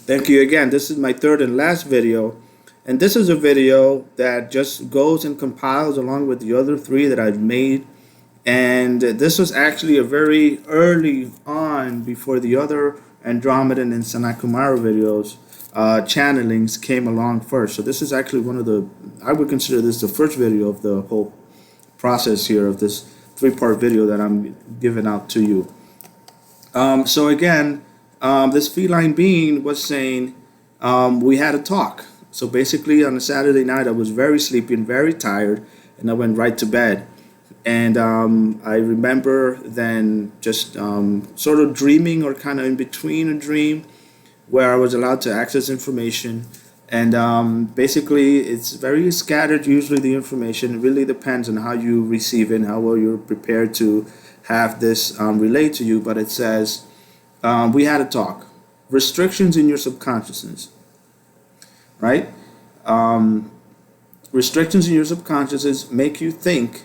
Thank you again. This is my third and last video. And this is a video that just goes and compiles along with the other three that I've made. And this was actually a very early on before the other Andromedan and Sanakumara videos. Channelings came along first. So this is actually one of the, I would consider this the first video of the whole process here of this three-part video that I'm giving out to you. So again, this feline being was saying we had a talk. So basically on a Saturday night I was very sleepy and very tired, and I went right to bed. And I remember then just sort of dreaming, or kind of in between a dream, where I was allowed to access information. And basically it's very scattered, usually the information. It really depends on how you receive it and how well you're prepared to have this relayed to you. But it says, we had a talk. Restrictions in your subconsciousness, right? Restrictions in your subconsciousness make you think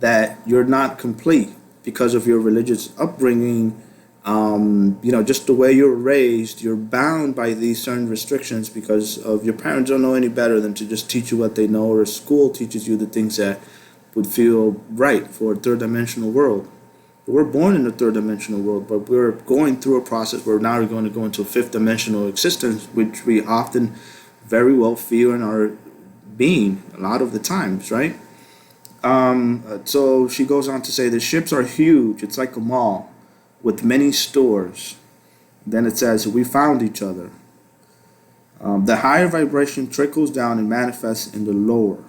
that you're not complete because of your religious upbringing. Just the way you're raised, you're bound by these certain restrictions because of your parents don't know any better than to just teach you what they know, or school teaches you the things that would feel right for a third dimensional world. We're born in a third dimensional world, but we're going through a process where now we're going to go into a fifth dimensional existence, which we often very well feel in our being a lot of the times, right? So she goes on to say the ships are huge. It's like a mall with many stores. Then it says we found each other. The higher vibration trickles down and manifests in the lower.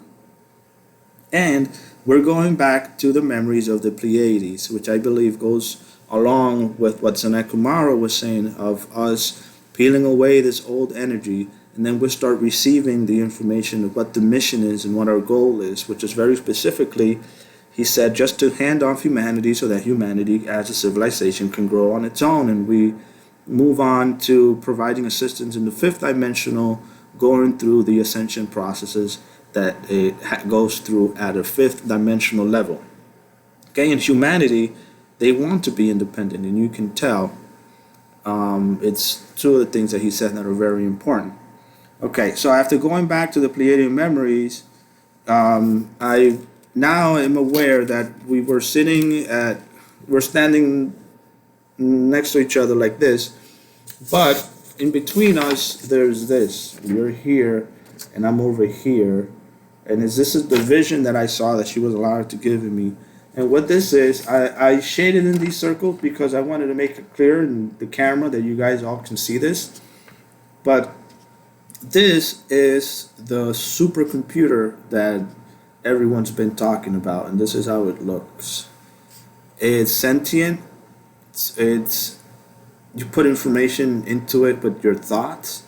And we're going back to the memories of the Pleiades, which I believe goes along with what Sanakumara was saying of us peeling away this old energy, and then we start receiving the information of what the mission is and what our goal is, which is very specifically, he said, just to hand off humanity so that humanity as a civilization can grow on its own, and we move on to providing assistance in the fifth dimensional, going through the ascension processes that it goes through at a fifth dimensional level. Okay, in humanity, they want to be independent, and you can tell. It's two of the things that he said that are very important. Okay, so after going back to the Pleiadian memories, I now am aware that we're standing next to each other like this, but in between us, there's this. You're here, and I'm over here. And this is the vision that I saw that she was allowed to give me. And what this is, I shaded in these circles because I wanted to make it clear in the camera that you guys all can see this. But this is the supercomputer that everyone's been talking about, and this is how it looks. It's sentient. It's you put information into it with your thoughts.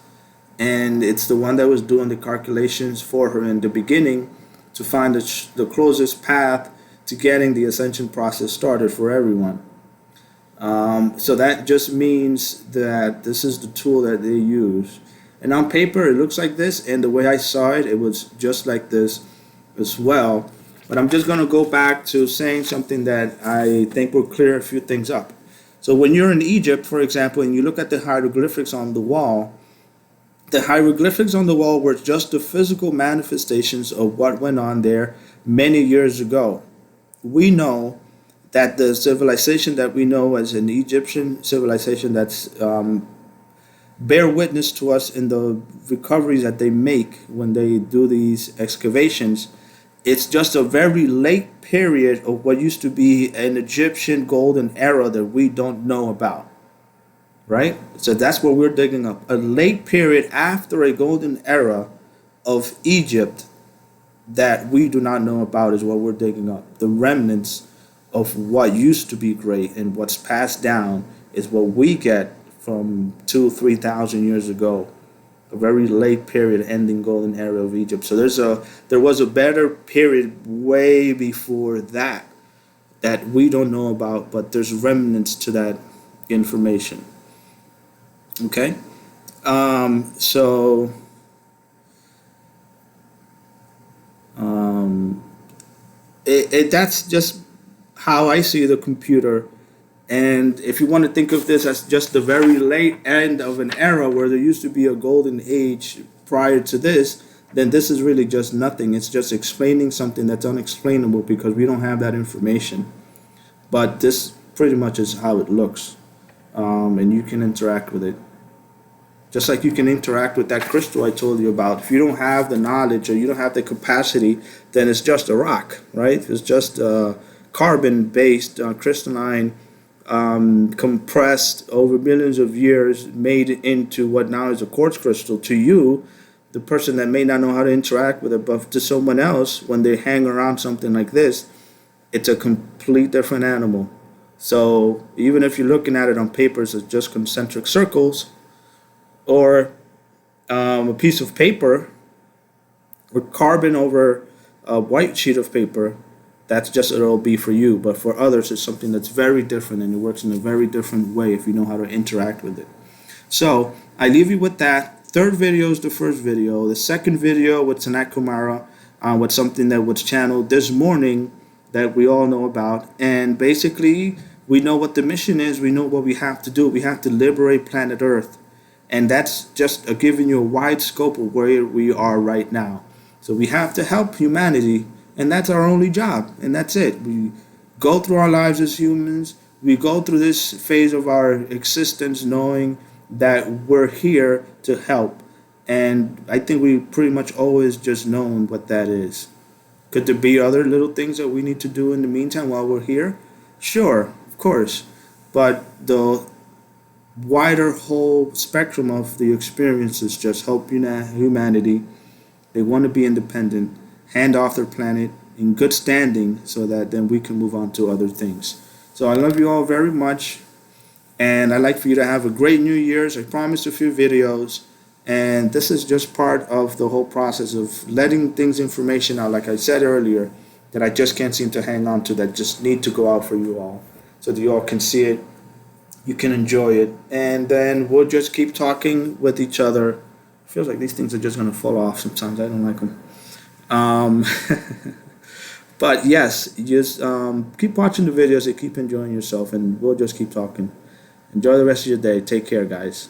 And it's the one that was doing the calculations for her in the beginning to find the closest path to getting the ascension process started for everyone. So that just means that this is the tool that they use. And on paper, it looks like this. And the way I saw it, it was just like this as well. But I'm just going to go back to saying something that I think will clear a few things up. So when you're in Egypt, for example, and you look at the hieroglyphics on the wall, the hieroglyphics on the wall were just the physical manifestations of what went on there many years ago. We know that the civilization that we know as an Egyptian civilization that's bear witness to us in the recoveries that they make when they do these excavations, it's just a very late period of what used to be an Egyptian golden era that we don't know about. Right? So that's what we're digging up. A late period after a golden era of Egypt that we do not know about is what we're digging up. The remnants of what used to be great and what's passed down is what we get from 2,000-3,000 years ago. A very late period ending golden era of Egypt. So there was a better period way before that we don't know about, but there's remnants to that information. Okay, so that's just how I see the computer And if you want to think of this as just the very late end of an era where there used to be a golden age prior to this, then this is really just nothing. It's just explaining something that's unexplainable because we don't have that information. But this pretty much is how it looks, and you can interact with it. Just like you can interact with that crystal I told you about. If you don't have the knowledge or you don't have the capacity, then it's just a rock, right? It's just carbon-based, crystalline, compressed over millions of years, made into what now is a quartz crystal. To you, the person that may not know how to interact with it, but to someone else, when they hang around something like this, it's a complete different animal. So even if you're looking at it on paper as just concentric circles, or a piece of paper with carbon over a white sheet of paper, that's just what it'll be for you. But for others, it's something that's very different, and it works in a very different way if you know how to interact with it. So I leave you with that. Third video is the first video. The second video with Sanat Kumara was something that was channeled this morning that we all know about. And basically, we know what the mission is. We know what we have to do. We have to liberate planet Earth. And that's just giving you a wide scope of where we are right now. So we have to help humanity, and that's our only job, and that's it. We go through our lives as humans. We go through this phase of our existence knowing that we're here to help. And I think we pretty much always just known what that is. Could there be other little things that we need to do in the meantime while we're here? Sure, of course. But the wider whole spectrum of the experiences just help humanity. They want to be independent, hand off their planet in good standing so that then we can move on to other things. So I love you all very much, and I'd like for you to have a great New Year's. I promised a few videos, and this is just part of the whole process of letting things, information out, like I said earlier, that I just can't seem to hang on to, that just need to go out for you all so that you all can see it, you can enjoy it, and then we'll just keep talking with each other. It feels like these things are just going to fall off sometimes. I don't like them. But yes, just keep watching the videos and keep enjoying yourself, and we'll just keep talking. Enjoy the rest of your day. Take care, guys.